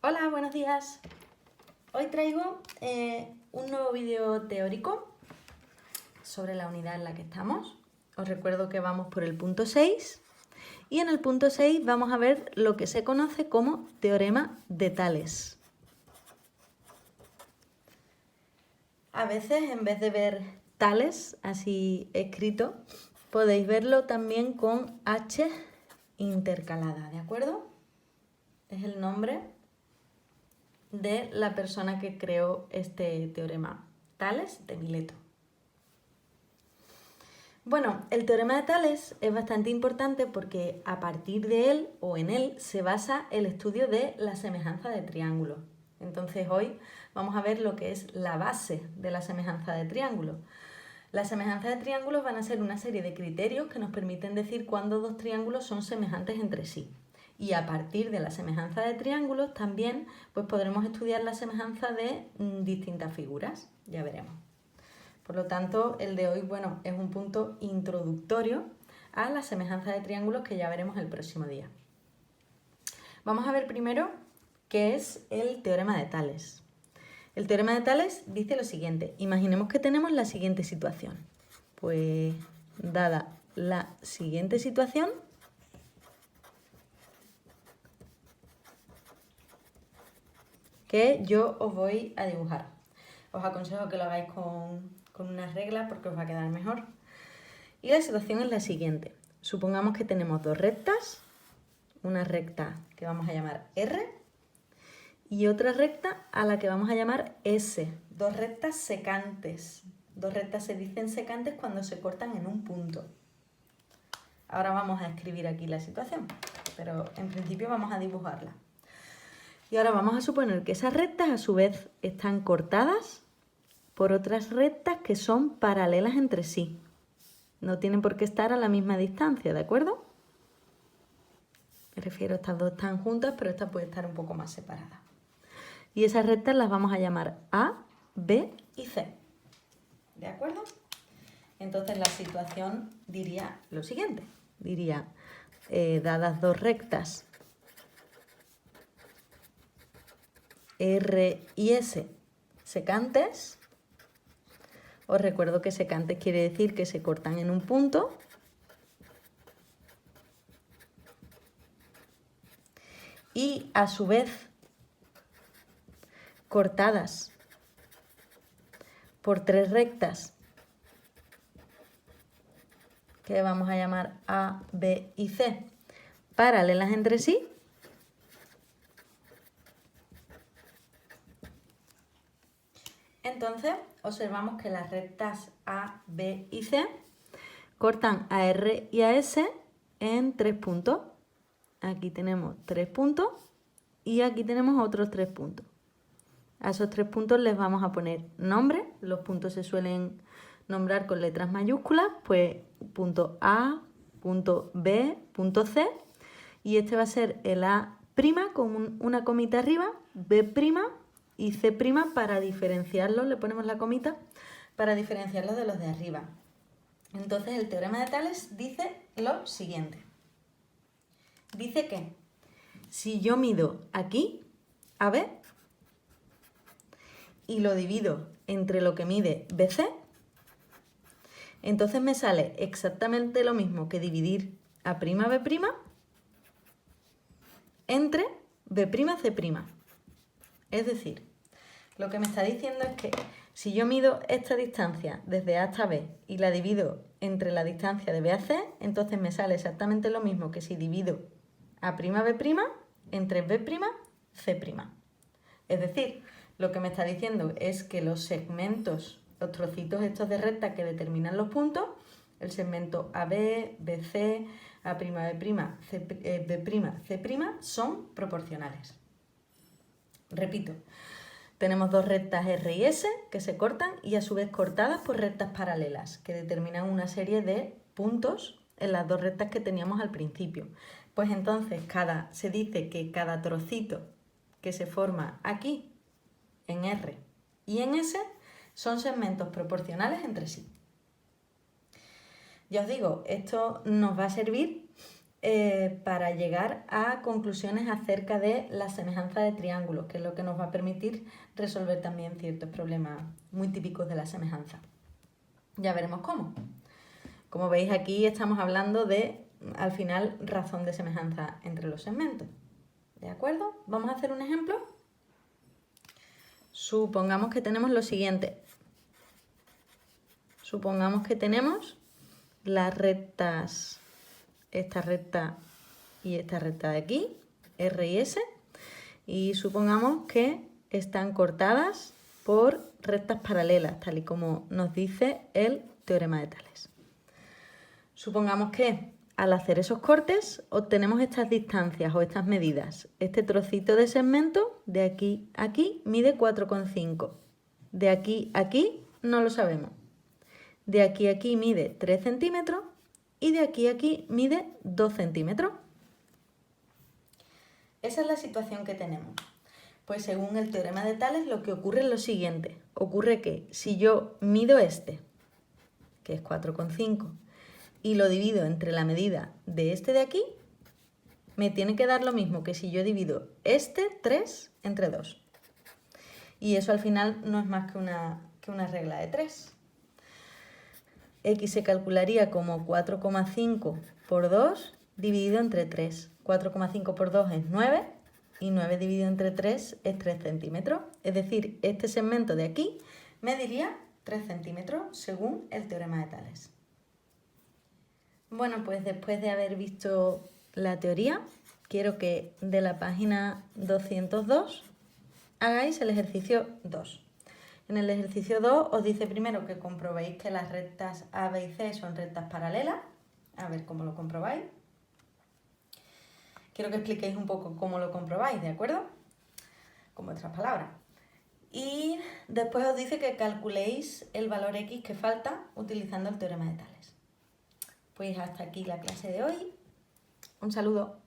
Hola, buenos días. Hoy traigo un nuevo vídeo teórico sobre la unidad en la que estamos. Os recuerdo que vamos por el punto 6 y en el punto 6 vamos a ver lo que se conoce como teorema de Tales. A veces, en vez de ver Tales así escrito, podéis verlo también con H intercalada, ¿de acuerdo? Es el nombre de la persona que creó este teorema, Tales de Mileto. Bueno, el teorema de Tales es bastante importante porque a partir de él o en él se basa el estudio de la semejanza de triángulos. Entonces hoy vamos a ver lo que es la base de la semejanza de triángulos. Las semejanzas de triángulos van a ser una serie de criterios que nos permiten decir cuándo dos triángulos son semejantes entre sí. Y a partir de la semejanza de triángulos también pues podremos estudiar la semejanza de distintas figuras, ya veremos. Por lo tanto, el de hoy, bueno, es un punto introductorio a la semejanza de triángulos que ya veremos el próximo día. Vamos a ver primero qué es el teorema de Tales. El teorema de Tales dice lo siguiente. Imaginemos que tenemos la siguiente situación. Pues, dada la siguiente situación, que yo os voy a dibujar. Os aconsejo que lo hagáis con unas reglas porque os va a quedar mejor. Y la situación es la siguiente. Supongamos que tenemos dos rectas, una recta que vamos a llamar R y otra recta a la que vamos a llamar S. Dos rectas secantes. Dos rectas se dicen secantes cuando se cortan en un punto. Ahora vamos a escribir aquí la situación, pero en principio vamos a dibujarla. Y ahora vamos a suponer que esas rectas a su vez están cortadas por otras rectas que son paralelas entre sí. No tienen por qué estar a la misma distancia, ¿de acuerdo? Me refiero a estas dos están juntas, pero esta puede estar un poco más separada. Y esas rectas las vamos a llamar A, B y C. ¿De acuerdo? Entonces la situación diría lo siguiente. Diría, dadas dos rectas R y S secantes, os recuerdo que secantes quiere decir que se cortan en un punto. Y a su vez cortadas por tres rectas que vamos a llamar A, B y C, paralelas entre sí. Entonces observamos que las rectas A, B y C cortan a R y a S en 3 puntos. Aquí tenemos 3 puntos y aquí tenemos otros 3 puntos. A esos 3 puntos les vamos a poner nombre. Los puntos se suelen nombrar con letras mayúsculas, pues punto A, punto B, punto C. Y este va a ser el A' con una comita arriba, B' y C' para diferenciarlos, le ponemos la comita para diferenciarlos de los de arriba. Entonces el teorema de Tales dice lo siguiente. Dice que si yo mido aquí, AB, y lo divido entre lo que mide BC, entonces me sale exactamente lo mismo que dividir A'B' entre B'C'. Es decir, lo que me está diciendo es que si yo mido esta distancia desde A hasta B y la divido entre la distancia de B a C, entonces me sale exactamente lo mismo que si divido A'B' entre B'C'. Es decir, lo que me está diciendo es que los segmentos, los trocitos estos de recta que determinan los puntos, el segmento AB, BC, A'B', B'C', son proporcionales. Repito, tenemos dos rectas R y S que se cortan y a su vez cortadas por rectas paralelas que determinan una serie de puntos en las dos rectas que teníamos al principio. Pues entonces se dice que cada trocito que se forma aquí en R y en S son segmentos proporcionales entre sí. Ya os digo, esto nos va a servir para llegar a conclusiones acerca de la semejanza de triángulos, que es lo que nos va a permitir resolver también ciertos problemas muy típicos de la semejanza. Ya veremos cómo. Como veis, aquí estamos hablando de, al final, razón de semejanza entre los segmentos. ¿De acuerdo? Vamos a hacer un ejemplo. Supongamos que tenemos lo siguiente. Supongamos que tenemos las rectas, esta recta y esta recta de aquí, R y S, y supongamos que están cortadas por rectas paralelas, tal y como nos dice el teorema de Tales. Supongamos que al hacer esos cortes obtenemos estas distancias o estas medidas. Este trocito de segmento de aquí a aquí mide 4,5. De aquí a aquí no lo sabemos. De aquí a aquí mide 3 centímetros y de aquí a aquí mide 2 centímetros. Esa es la situación que tenemos. Pues según el teorema de Tales lo que ocurre es lo siguiente. Ocurre que si yo mido este, que es 4,5, y lo divido entre la medida de este de aquí, me tiene que dar lo mismo que si yo divido este 3 entre 2. Y eso al final no es más que una regla de 3. X se calcularía como 4,5 por 2 dividido entre 3. 4,5 por 2 es 9 y 9 dividido entre 3 es 3 centímetros. Es decir, este segmento de aquí mediría 3 centímetros según el teorema de Tales. Bueno, pues después de haber visto la teoría, quiero que de la página 202 hagáis el ejercicio 2. En el ejercicio 2 os dice primero que comprobéis que las rectas A, B y C son rectas paralelas. A ver cómo lo comprobáis. Quiero que expliquéis un poco cómo lo comprobáis, ¿de acuerdo? Con vuestras palabras. Y después os dice que calculéis el valor X que falta utilizando el teorema de Tales. Pues hasta aquí la clase de hoy. Un saludo.